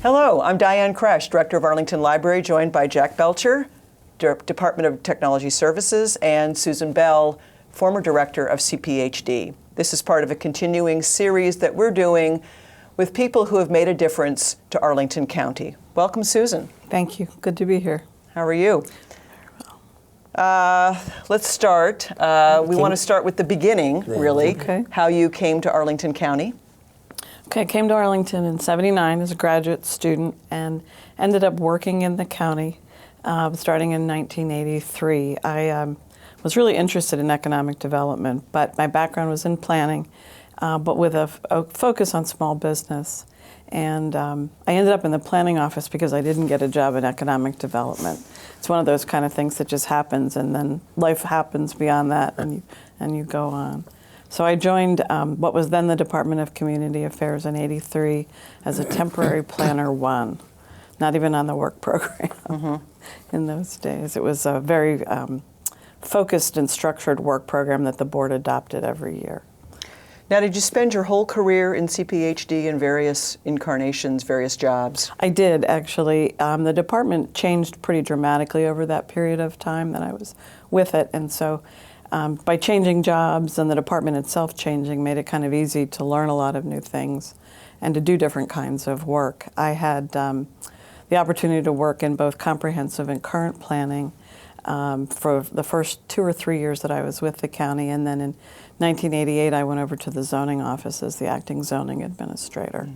Hello, I'm Diane Kresh, Director of Arlington Library, joined by Jack Belcher, Department of Technology Services, and Susan Bell, former Director of CPHD. This is part of a continuing series that we're doing with people who have made a difference to Arlington County. Welcome, Susan. Thank you. Good to be here. How are you? Let's start. We want to start with the beginning, really, how you came to Arlington County. Okay, I came to Arlington in '79 as a graduate student and ended up working in the county starting in 1983. I was really interested in economic development, but my background was in planning, but with a focus on small business. And I ended up in the planning office because I didn't get a job in economic development. It's one of those kind of things that just happens, and then life happens beyond that, and you go on. So I joined what was then the Department of Community Affairs in '83 as a temporary planner 1, not even on the work program in those days. It was a very focused and structured work program that the board adopted every year. Now, did you spend your whole career in CPHD in various incarnations, various jobs? I did, actually. The department changed pretty dramatically over that period of time that I was with it, and so by changing jobs and the department itself changing made it kind of easy to learn a lot of new things and to do different kinds of work. I had the opportunity to work in both comprehensive and current planning for the first 2 or 3 years that I was with the county, and then in 1988 I went over to the zoning office as the acting zoning administrator.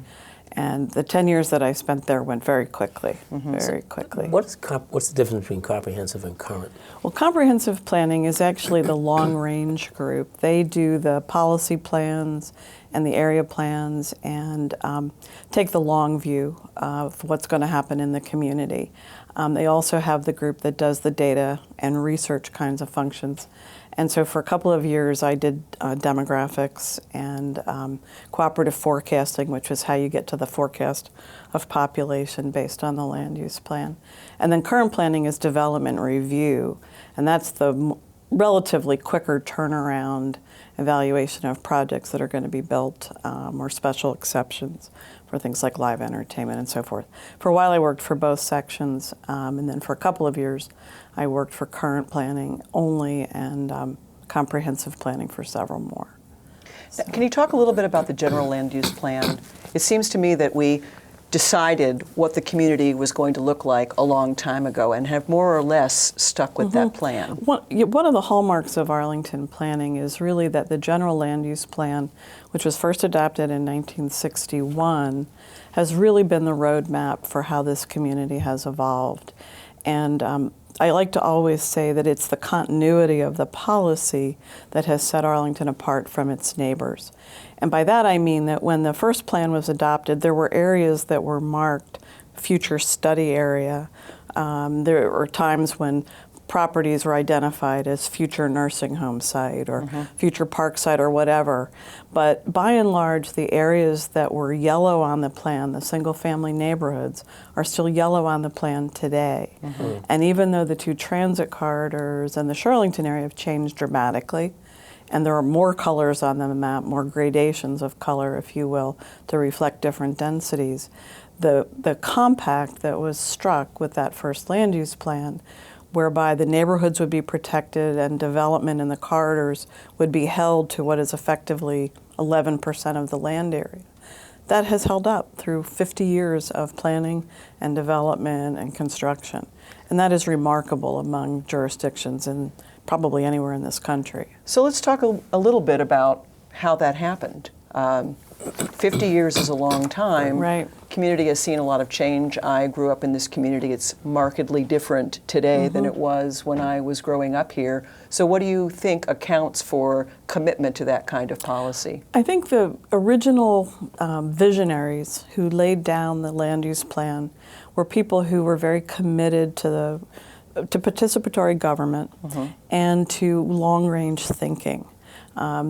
And the 10 years that I spent there went very quickly, very quickly. What's the difference between comprehensive and current? Well, comprehensive planning is actually the long-range group. They do the policy plans and the area plans and take the long view of what's going to happen in the community. They also have the group that does the data and research kinds of functions. And so for a couple of years, I did demographics and cooperative forecasting, which is how you get to the forecast of population based on the land use plan. And then current planning is development review, and that's the relatively quicker turnaround evaluation of projects that are going to be built or special exceptions for things like live entertainment and so forth. For a while I worked for both sections, and then for a couple of years I worked for current planning only and comprehensive planning for several more. So. Can you talk a little bit about the general land use plan? It seems to me that we decided what the community was going to look like a long time ago and have more or less stuck with that plan. One of the hallmarks of Arlington planning is really that the general land use plan, which was first adopted in 1961, has really been the roadmap for how this community has evolved. And I like to always say that it's the continuity of the policy that has set Arlington apart from its neighbors. And by that I mean that when the first plan was adopted, there were areas that were marked future study area. There were times when properties were identified as future nursing home site or future park site or whatever. But by and large, the areas that were yellow on the plan, the single family neighborhoods, are still yellow on the plan today. And even though the 2 transit corridors and the Shirlington area have changed dramatically, and there are more colors on the map, more gradations of color, if you will, to reflect different densities, the compact that was struck with that first land use plan, whereby the neighborhoods would be protected and development in the corridors would be held to what is effectively 11% of the land area. That has held up through 50 years of planning and development and construction. And that is remarkable among jurisdictions and probably anywhere in this country. So let's talk a little bit about how that happened. 50 years is a long time. Right. Community has seen a lot of change. I grew up in this community. It's markedly different today than it was when I was growing up here. So what do you think accounts for commitment to that kind of policy? I think the original visionaries who laid down the land use plan were people who were very committed to participatory government and to long-range thinking.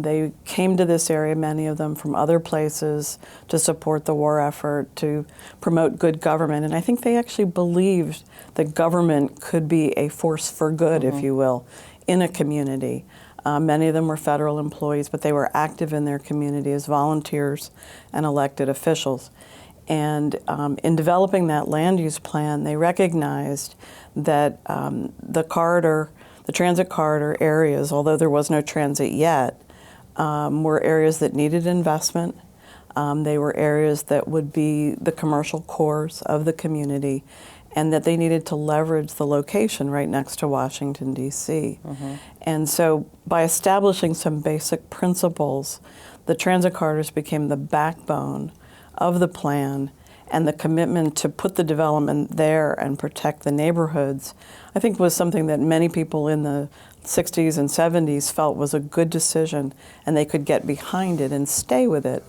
They came to this area, many of them from other places, to support the war effort, to promote good government. And I think they actually believed that government could be a force for good, if you will, in a community. Many of them were federal employees, but they were active in their community as volunteers and elected officials. And in developing that land use plan, they recognized that the transit corridor areas, although there was no transit yet, were areas that needed investment. They were areas that would be the commercial cores of the community, and that they needed to leverage the location right next to Washington, D.C. And so by establishing some basic principles, the transit corridors became the backbone of the plan, and the commitment to put the development there and protect the neighborhoods, I think, was something that many people in the 60s and 70s felt was a good decision, and they could get behind it and stay with it.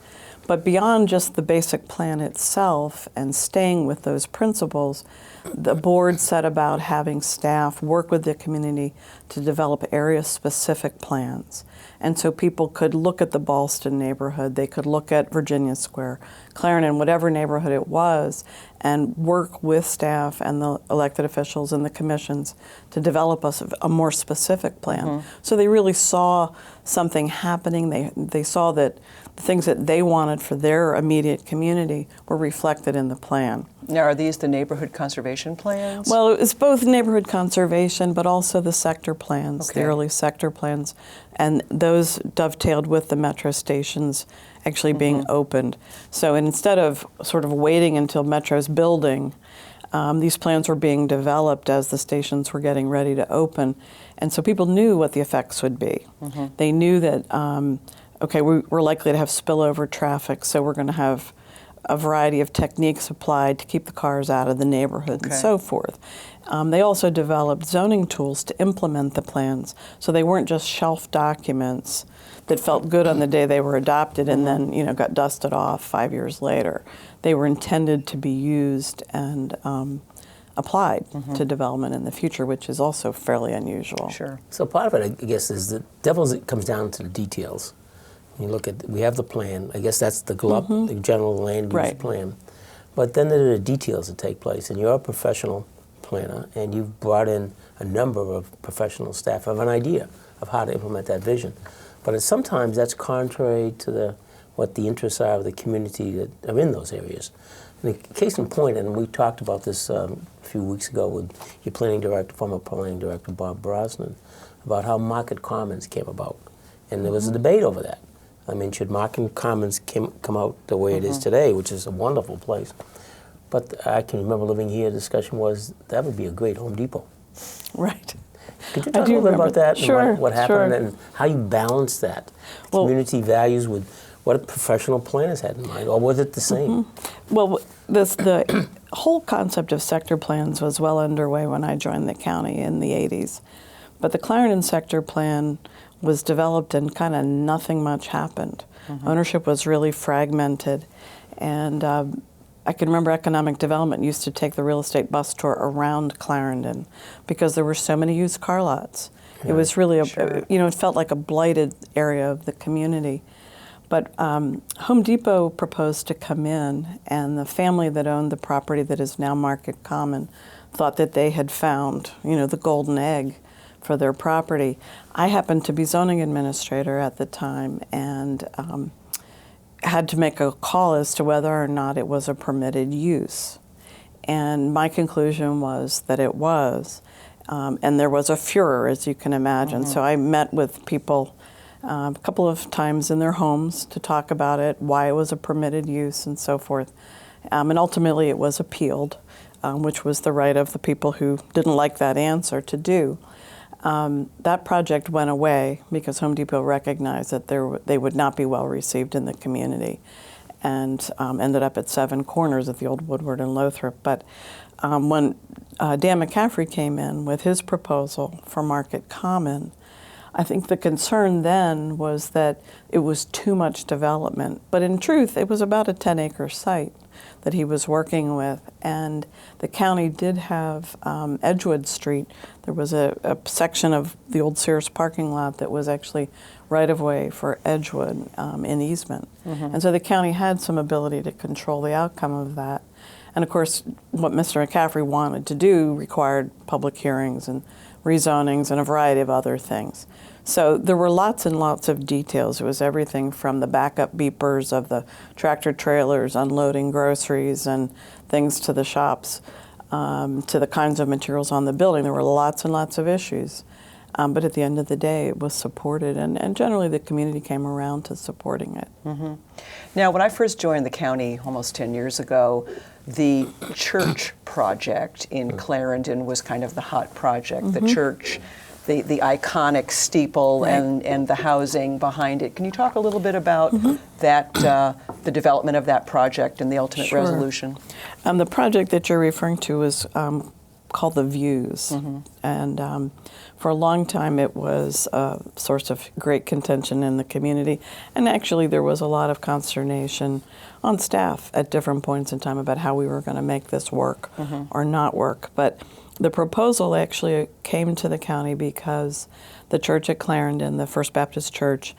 But beyond just the basic plan itself and staying with those principles, the board set about having staff work with the community to develop area-specific plans. And so people could look at the Ballston neighborhood, they could look at Virginia Square, Clarendon, whatever neighborhood it was, and work with staff and the elected officials and the commissions to develop a more specific plan. So they really saw something happening. They saw that the things that they wanted for their immediate community were reflected in the plan. Now, are these the neighborhood conservation plans? Well, it's both neighborhood conservation, but also the sector plans, the Okay. early sector plans, and those dovetailed with the metro stations actually being opened. So instead of sort of waiting until Metro's building, these plans were being developed as the stations were getting ready to open. And so people knew what the effects would be. They knew that, okay, we're likely to have spillover traffic, so we're going to have a variety of techniques applied to keep the cars out of the neighborhood and so forth. They also developed zoning tools to implement the plans, so they weren't just shelf documents that felt good on the day they were adopted and then, you know, got dusted off 5 years later. They were intended to be used and applied to development in the future, which is also fairly unusual. Sure. So part of it, I guess, is the devil's, it comes down to the details. When you look at, we have the plan, I guess that's the GLUP, the general land use plan. But then there are the details that take place, and you're a professional planner, and you've brought in a number of professional staff who have an idea of how to implement that vision. But sometimes that's contrary to what the interests are of the community that are in those areas. And the case in point, and we talked about this a few weeks ago with your planning director, former planning director Bob Brosnan, about how Market Commons came about. And there was a debate over that. I mean, should Market Commons come out the way it is today, which is a wonderful place. But I can remember living here, the discussion was that would be a great Home Depot. Right. Could you talk a little bit about that and what happened and how you balance that community values with what professional planners had in mind, or was it the same? Well, the whole concept of sector plans was well underway when I joined the county in the 80s. But the Clarendon sector plan was developed and kind of nothing much happened. Ownership was really fragmented. And I can remember economic development used to take the real estate bus tour around Clarendon because there were so many used car lots. It was really, it felt like a blighted area of the community. But Home Depot proposed to come in, and the family that owned the property that is now Market Common thought that they had found, the golden egg for their property. I happened to be zoning administrator at the time and had to make a call as to whether or not it was a permitted use. And my conclusion was that it was. And there was a furor, as you can imagine. So I met with people a couple of times in their homes to talk about it, why it was a permitted use and so forth. And ultimately it was appealed, which was the right of the people who didn't like that answer to do. That project went away because Home Depot recognized that they would not be well received in the community, and ended up at Seven Corners at the old Woodward and Lothrop. But when Dan McCaffrey came in with his proposal for Market Common, I think the concern then was that it was too much development. But in truth, it was about a 10-acre site that he was working with. And the county did have Edgewood Street. There was a section of the old Sears parking lot that was actually right-of-way for Edgewood in easement. And so the county had some ability to control the outcome of that. And of course, what Mr. McCaffrey wanted to do required public hearings and rezonings and a variety of other things. So there were lots and lots of details. It was everything from the backup beepers of the tractor trailers unloading groceries and things to the shops, to the kinds of materials on the building. There were lots and lots of issues. But at the end of the day, it was supported, and generally the community came around to supporting it. Mm-hmm. Now, when I first joined the county almost 10 years ago, the church project in Clarendon was kind of the hot project. The church, the iconic steeple, and the housing behind it. Can you talk a little bit about that, the development of that project and the ultimate resolution? The project that you're referring to was called the Views, and for a long time it was a source of great contention in the community, and actually there was a lot of consternation on staff at different points in time about how we were going to make this work or not work. But the proposal actually came to the county because the church at Clarendon, the First Baptist Church,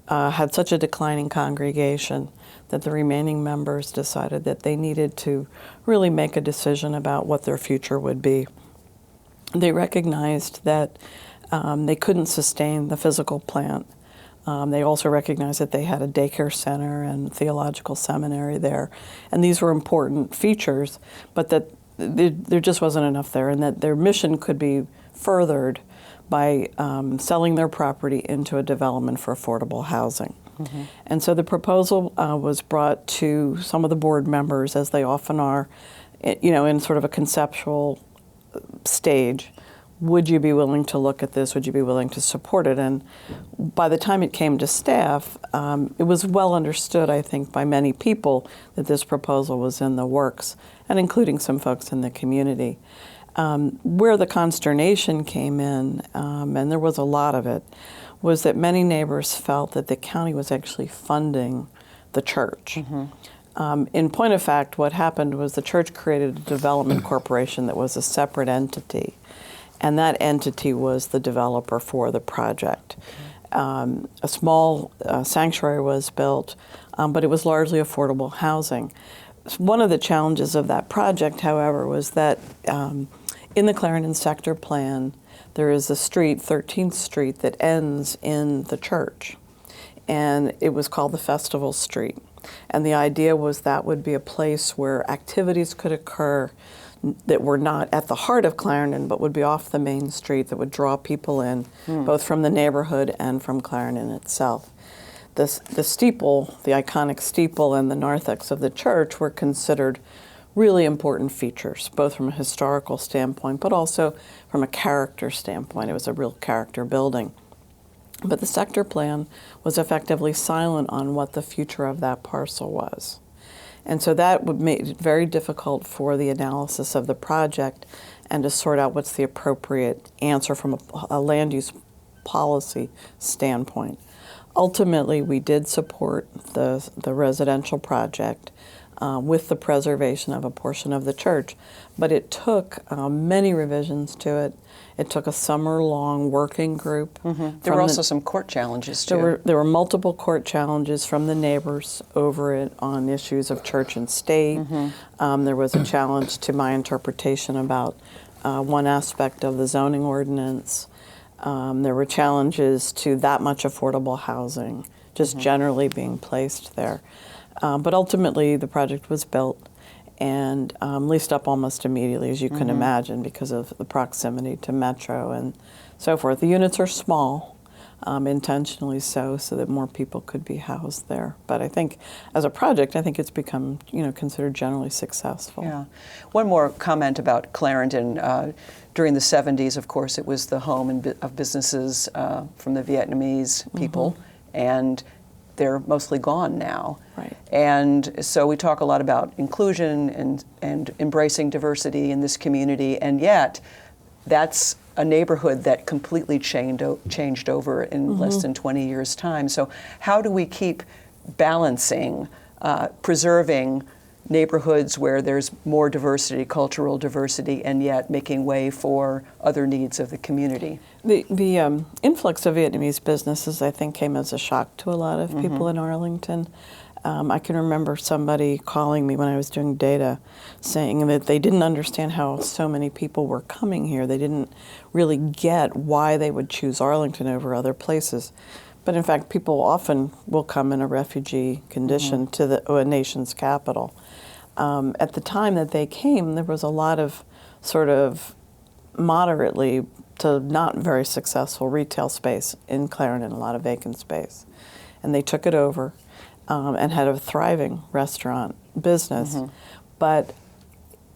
had such a declining congregation that the remaining members decided that they needed to really make a decision about what their future would be. They recognized that they couldn't sustain the physical plant. They also recognized that they had a daycare center and theological seminary there, and these were important features, but that there just wasn't enough there, and that their mission could be furthered by selling their property into a development for affordable housing. And so the proposal was brought to some of the board members, as they often are, in sort of a conceptual stage. Would you be willing to look at this? Would you be willing to support it? And by the time it came to staff, it was well understood, I think, by many people that this proposal was in the works, and including some folks in the community. Where the consternation came in, and there was a lot of it, was that many neighbors felt that the county was actually funding the church. In point of fact, what happened was the church created a development corporation that was a separate entity, and that entity was the developer for the project. A small sanctuary was built, but it was largely affordable housing. One of the challenges of that project, however, was that in the Clarendon sector plan, there is a street, 13th Street, that ends in the church, and it was called the Festival Street. And the idea was that would be a place where activities could occur that were not at the heart of Clarendon, but would be off the main street, that would draw people in, both from the neighborhood and from Clarendon itself. The steeple, the iconic steeple, and the narthex of the church were considered really important features, both from a historical standpoint, but also from a character standpoint. It was a real character building. But the sector plan was effectively silent on what the future of that parcel was. And so that would make it very difficult for the analysis of the project and to sort out what's the appropriate answer from a land use policy standpoint. Ultimately, we did support the residential project with the preservation of a portion of the church, but it took many revisions to it. It took a summer-long working group. There were also some court challenges, too. There were multiple court challenges from the neighbors over it on issues of church and state. There was a challenge to my interpretation about one aspect of the zoning ordinance. There were challenges to that much affordable housing, just generally being placed there. But ultimately, the project was built and leased up almost immediately, as you can imagine, because of the proximity to Metro and so forth. The units are small, intentionally so that more people could be housed there. But I think, as a project, I think it's become, considered generally successful. Yeah. One more comment about Clarendon. During the 70s, of course, it was the home of businesses from the Vietnamese people, and they're mostly gone now. Right. And so we talk a lot about inclusion and embracing diversity in this community, and yet that's a neighborhood that completely changed over in less than 20 years' time. So how do we keep balancing, preserving neighborhoods where there's more diversity, cultural diversity, and yet making way for other needs of the community? The influx of Vietnamese businesses, I think, came as a shock to a lot of people in Arlington. I can remember somebody calling me when I was doing data saying that they didn't understand how so many people were coming here. They didn't really get why they would choose Arlington over other places. But in fact, people often will come in a refugee condition to a nation's capital. At the time that they came, there was a lot of sort of moderately to not very successful retail space in Clarendon, a lot of vacant space. And they took it over and had a thriving restaurant business. But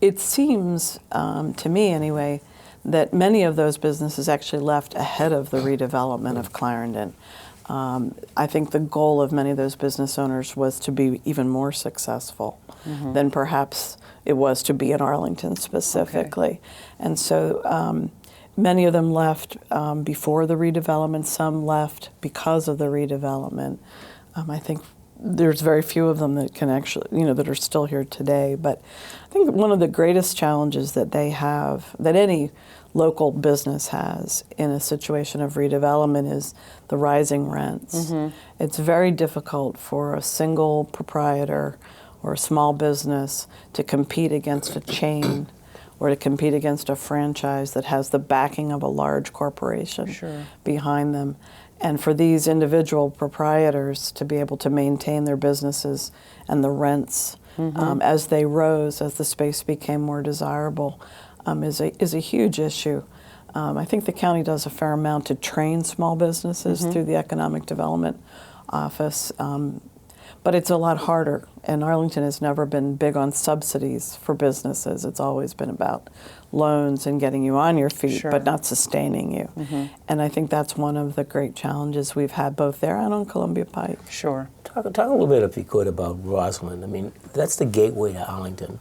it seems, to me anyway, that many of those businesses actually left ahead of the redevelopment of Clarendon. I think the goal of many of those business owners was to be even more successful than perhaps it was to be in Arlington specifically. Okay. And so many of them left before the redevelopment, some left because of the redevelopment. I think there's very few of them that can actually, that are still here today. But I think one of the greatest challenges that they have, that any local business has in a situation of redevelopment, is the rising rents. It's very difficult for a single proprietor or a small business to compete against a chain or to compete against a franchise that has the backing of a large corporation behind them. And for these individual proprietors to be able to maintain their businesses and the rents as they rose, as the space became more desirable, is a huge issue. I think the county does a fair amount to train small businesses through the Economic Development Office, but it's a lot harder. And Arlington has never been big on subsidies for businesses. It's always been about loans and getting you on your feet, but not sustaining you. And I think that's one of the great challenges we've had both there and on Columbia Pike. Talk a little bit, if you could, about Roslyn. I mean, that's the gateway to Arlington,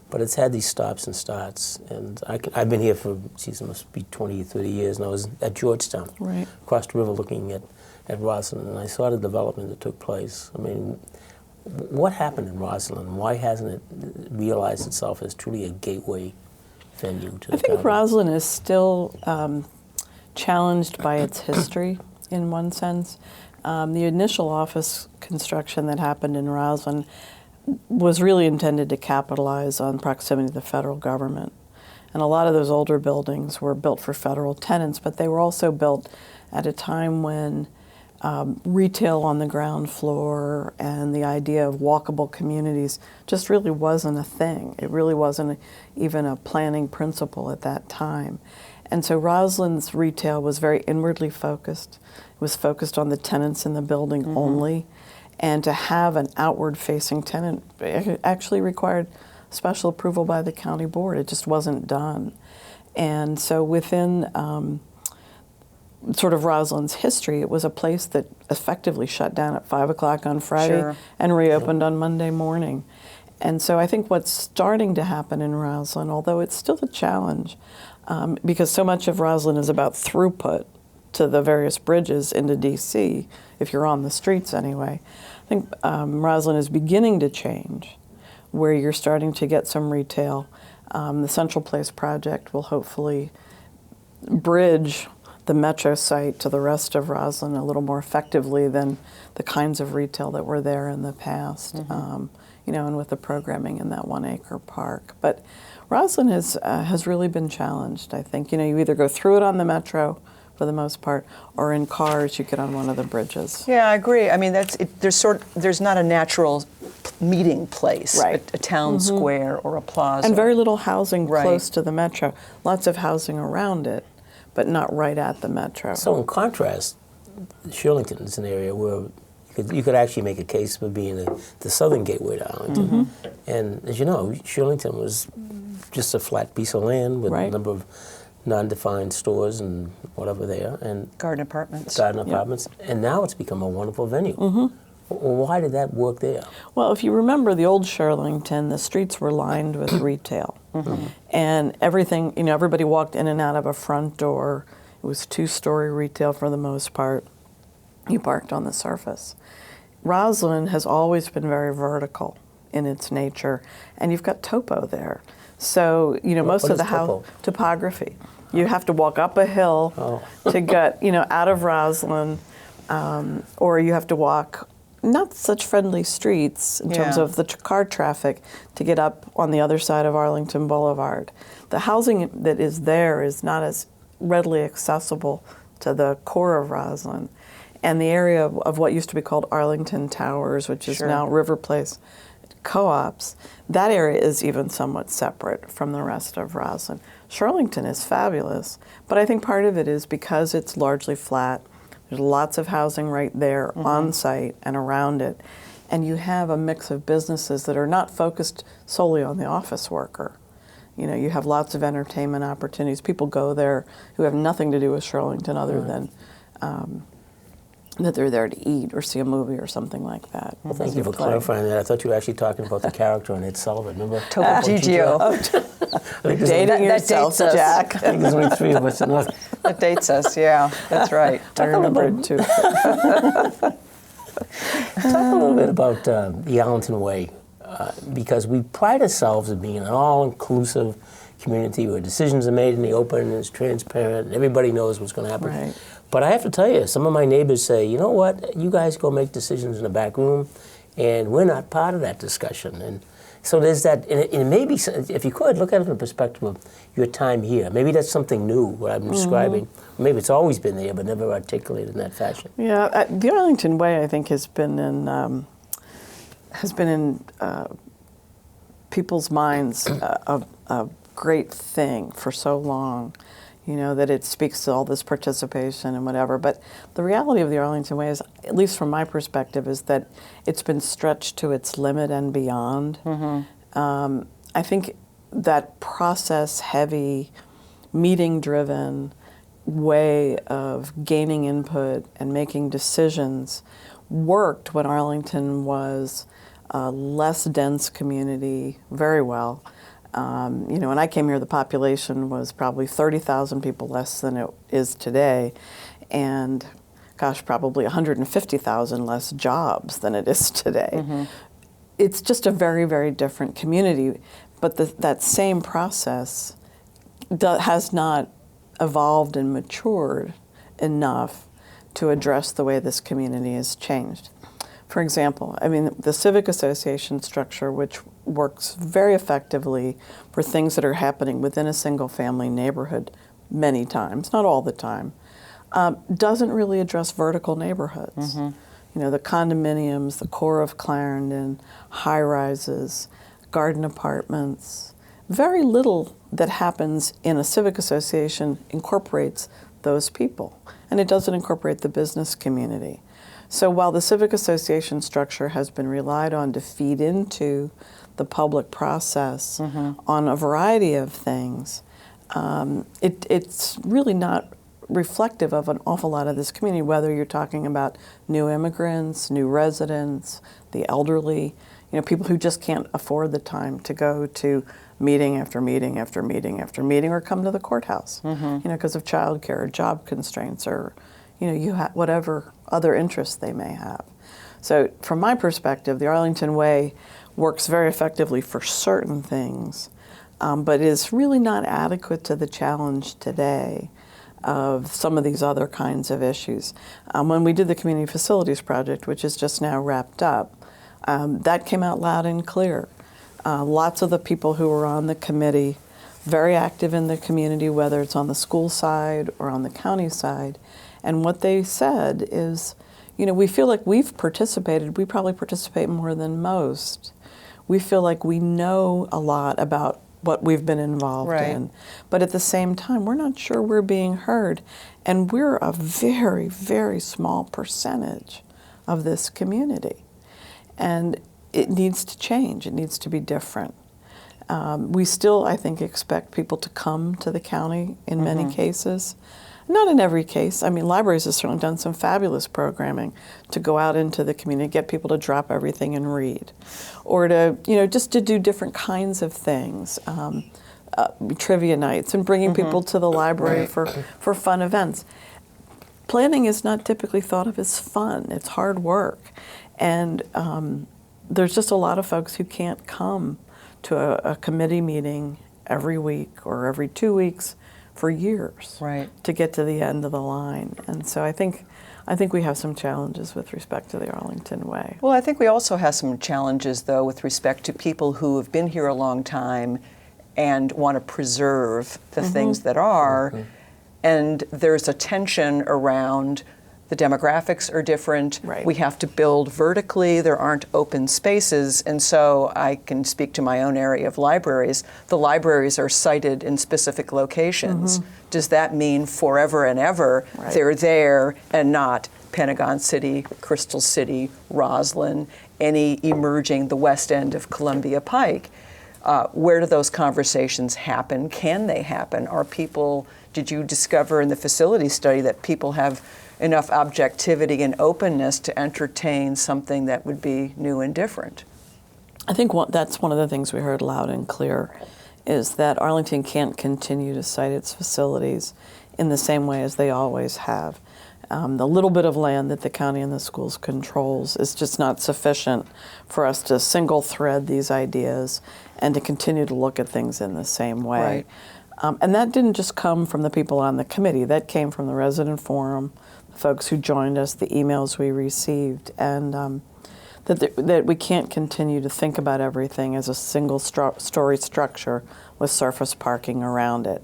but it's had these stops and starts. And I've been here for, it must be 20, 30 years, and I was at Georgetown, across the river looking at Roslyn, and I saw the development that took place. I mean, what happened in Roslyn? Why hasn't it realized itself as truly a gateway venue to the I think county? Roslyn is still challenged by its history in one sense. The initial office construction that happened in Roslyn was really intended to capitalize on proximity to the federal government. And a lot of those older buildings were built for federal tenants, but they were also built at a time when retail on the ground floor and the idea of walkable communities just really wasn't a thing. It really wasn't even a planning principle at that time. And so Roslyn's retail was very inwardly focused. It was focused on the tenants in the building only. And to have an outward-facing tenant actually required special approval by the county board. It just wasn't done. And so within sort of Roslyn's history, it was a place that effectively shut down at 5 o'clock on Friday and reopened on Monday morning. And so I think what's starting to happen in Roslyn, although it's still a challenge, because so much of Roslyn is about throughput to the various bridges into D.C., if you're on the streets anyway, I think Roslyn is beginning to change, where you're starting to get some retail. The Central Place project will hopefully bridge the metro site to the rest of Roslyn a little more effectively than the kinds of retail that were there in the past, and with the programming in that 1 acre park. But Roslyn has really been challenged, I think. You either go through it on the metro for the most part, or in cars you get on one of the bridges. Yeah, I agree. I mean, there's not a natural meeting place, a town square or a plaza. And very little housing close to the metro. Lots of housing around it, but not right at the metro. So in contrast, Shirlington is an area where you could actually make a case for being the southern gateway to Arlington. And as you know, Shirlington was just a flat piece of land with a number of non-defined stores and whatever there. And garden apartments. And now it's become a wonderful venue. Well, why did that work there? Well, if you remember the old Shirlington, the streets were lined with retail. And everything, everybody walked in and out of a front door. It was 2-story retail for the most part. You parked on the surface. Roslyn has always been very vertical in its nature, and you've got topo there. So, most of the house topography. You have to walk up a hill to get, out of Roslyn, or you have to walk not such friendly streets in terms Yeah. of the car traffic to get up on the other side of Arlington Boulevard. The housing that is there is not as readily accessible to the core of Roslyn. And the area of what used to be called Arlington Towers, which is Sure. now River Place Co-ops, that area is even somewhat separate from the rest of Roslyn. Shirlington is fabulous, but I think part of it is because it's largely flat. There's lots of housing right there on site and around it. And you have a mix of businesses that are not focused solely on the office worker. You know, you have lots of entertainment opportunities. People go there who have nothing to do with Shirlington other than that they're there to eat or see a movie or something like that. Well, thank you for clarifying that. I thought you were actually talking about the character on Ed Sullivan. Remember? Topo Gigio. Dating that yourself, dates us. Jack. I think there's only 3 of us. And look, That dates us, yeah, that's right. I remember it too. talk a little bit about the Arlington Way, because we pride ourselves in being an all-inclusive community where decisions are made in the open and it's transparent and everybody knows what's going to happen. Right. But I have to tell you, some of my neighbors say, you know what, you guys go make decisions in the back room and we're not part of that discussion. And so there's that, and maybe, if you could, look at it from the perspective of your time here. Maybe that's something new, what I'm describing. Maybe it's always been there, but never articulated in that fashion. Yeah, the Arlington Way, I think, has been in people's minds a great thing for so long. You know, that it speaks to all this participation and whatever. But the reality of the Arlington Way is, at least from my perspective, is that it's been stretched to its limit and beyond. I think that process-heavy, meeting-driven way of gaining input and making decisions worked when Arlington was a less dense community very well. You know, when I came here, the population was probably 30,000 people less than it is today, and gosh, probably 150,000 less jobs than it is today. It's just a very, very different community, but that same process has not evolved and matured enough to address the way this community has changed. For example, I mean, the civic association structure, which works very effectively for things that are happening within a single-family neighborhood many times, not all the time, doesn't really address vertical neighborhoods. You know, the condominiums, the core of Clarendon, high-rises, garden apartments. Very little that happens in a civic association incorporates those people, and it doesn't incorporate the business community. So while the civic association structure has been relied on to feed into the public process on a variety of things, it's really not reflective of an awful lot of this community, whether you're talking about new immigrants, new residents, the elderly, you know, people who just can't afford the time to go to meeting after meeting after meeting after meeting or come to the courthouse, you know, because of childcare or job constraints or, you know, whatever other interests they may have. So from my perspective, the Arlington Way works very effectively for certain things, but is really not adequate to the challenge today of some of these other kinds of issues. When we did the Community Facilities Project, which is just now wrapped up, that came out loud and clear. Lots of the people who were on the committee, very active in the community, whether it's on the school side or on the county side, and what they said is, you know, we feel like we've participated. We probably participate more than most. We feel like we know a lot about what we've been involved in. But at the same time, we're not sure we're being heard. And we're a very, very small percentage of this community. And it needs to change. It needs to be different. We still, I think, expect people to come to the county in many cases. Not in every case. I mean, libraries have certainly done some fabulous programming to go out into the community, get people to drop everything and read, or to, you know, just to do different kinds of things, trivia nights, and bringing people to the library for fun events. Planning is not typically thought of as fun. It's hard work, and there's just a lot of folks who can't come to a committee meeting every week or every 2 weeks for years to get to the end of the line. And so I think I think we have some challenges with respect to the Arlington Way. Well, I think we also have some challenges, though, with respect to people who have been here a long time and want to preserve the things that are. And there's a tension around the demographics are different. Right. We have to build vertically. There aren't open spaces. And so I can speak to my own area of libraries. The libraries are sited in specific locations. Does that mean forever and ever they're there and not Pentagon City, Crystal City, Roslyn, any emerging the west end of Columbia Pike? Where do those conversations happen? Can they happen? Are people, did you discover in the facility study that people have enough objectivity and openness to entertain something that would be new and different? I think that's one of the things we heard loud and clear, is that Arlington can't continue to site its facilities in the same way as they always have. The little bit of land that the county and the schools controls is just not sufficient for us to single thread these ideas and to continue to look at things in the same way. Right. And that didn't just come from the people on the committee. That came from the resident forum, the folks who joined us, the emails we received, and that we can't continue to think about everything as a single story structure with surface parking around it.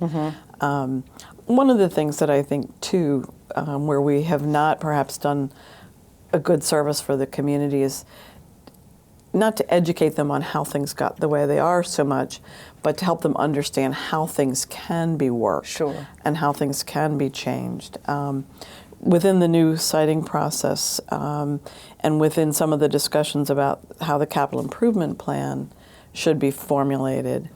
One of the things that I think, too, where we have not perhaps done a good service for the community is not to educate them on how things got the way they are so much, but to help them understand how things can be worked and how things can be changed. Within the new siting process and within some of the discussions about how the capital improvement plan should be formulated,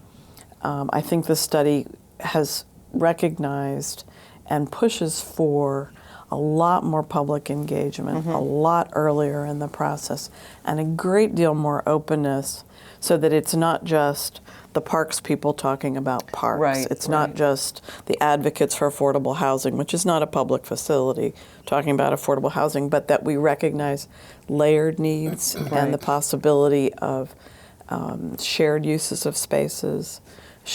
I think the study has recognized and pushes for a lot more public engagement, a lot earlier in the process, and a great deal more openness so that it's not just the parks people talking about parks. It's not just the advocates for affordable housing, which is not a public facility, talking about affordable housing, but that we recognize layered needs and the possibility of shared uses of spaces,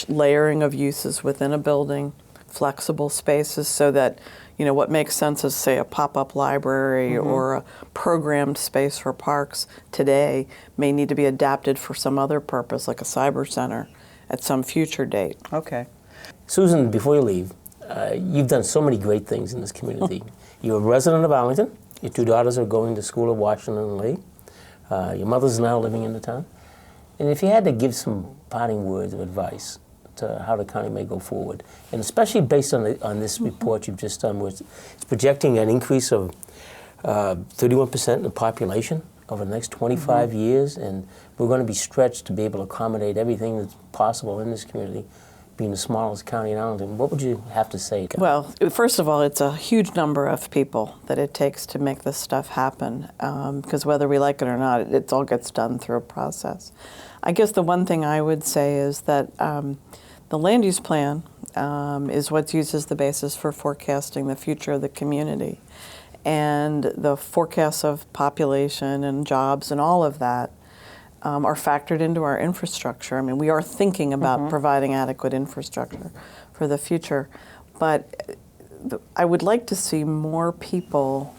layering of uses within a building, flexible spaces, so that what makes sense as, say, a pop-up library or a programmed space for parks today may need to be adapted for some other purpose, like a cyber center, at some future date. Okay. Susan, before you leave, you've done so many great things in this community. You're a resident of Arlington. Your two daughters are going to school at Washington and Lee. Your mother's now living in the town. And if you had to give some parting words of advice to how the county may go forward, and especially based on this report you've just done, where it's projecting an increase of 31% in the population over the next 25 years, and we're going to be stretched to be able to accommodate everything that's possible in this community, being the smallest county in Arlington. What would you have to say? Well, first of all, it's a huge number of people that it takes to make this stuff happen, because whether we like it or not, it all gets done through a process. I guess the one thing I would say is that the land use plan is what's used as the basis for forecasting the future of the community. And the forecasts of population and jobs and all of that are factored into our infrastructure. I mean, we are thinking about providing adequate infrastructure for the future. But I would like to see more people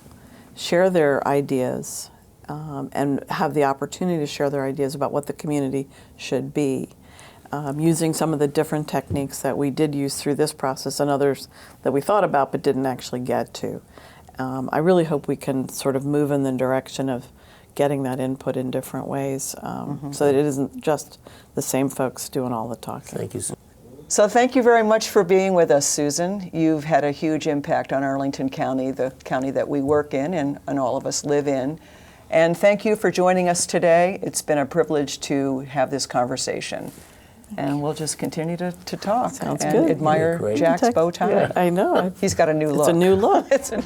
share their ideas and have the opportunity to share their ideas about what the community should be. Using some of the different techniques that we did use through this process and others that we thought about but didn't actually get to. I really hope we can sort of move in the direction of getting that input in different ways so that it isn't just the same folks doing all the talking. Thank you, Susan. So thank you very much for being with us, Susan. You've had a huge impact on Arlington County, the county that we work in and all of us live in. And thank you for joining us today. It's been a privilege to have this conversation. And we'll just continue to talk Sounds and good. admire Great. Jack's bow tie. Yeah, I know. He's got a new look. It's a new look. It's a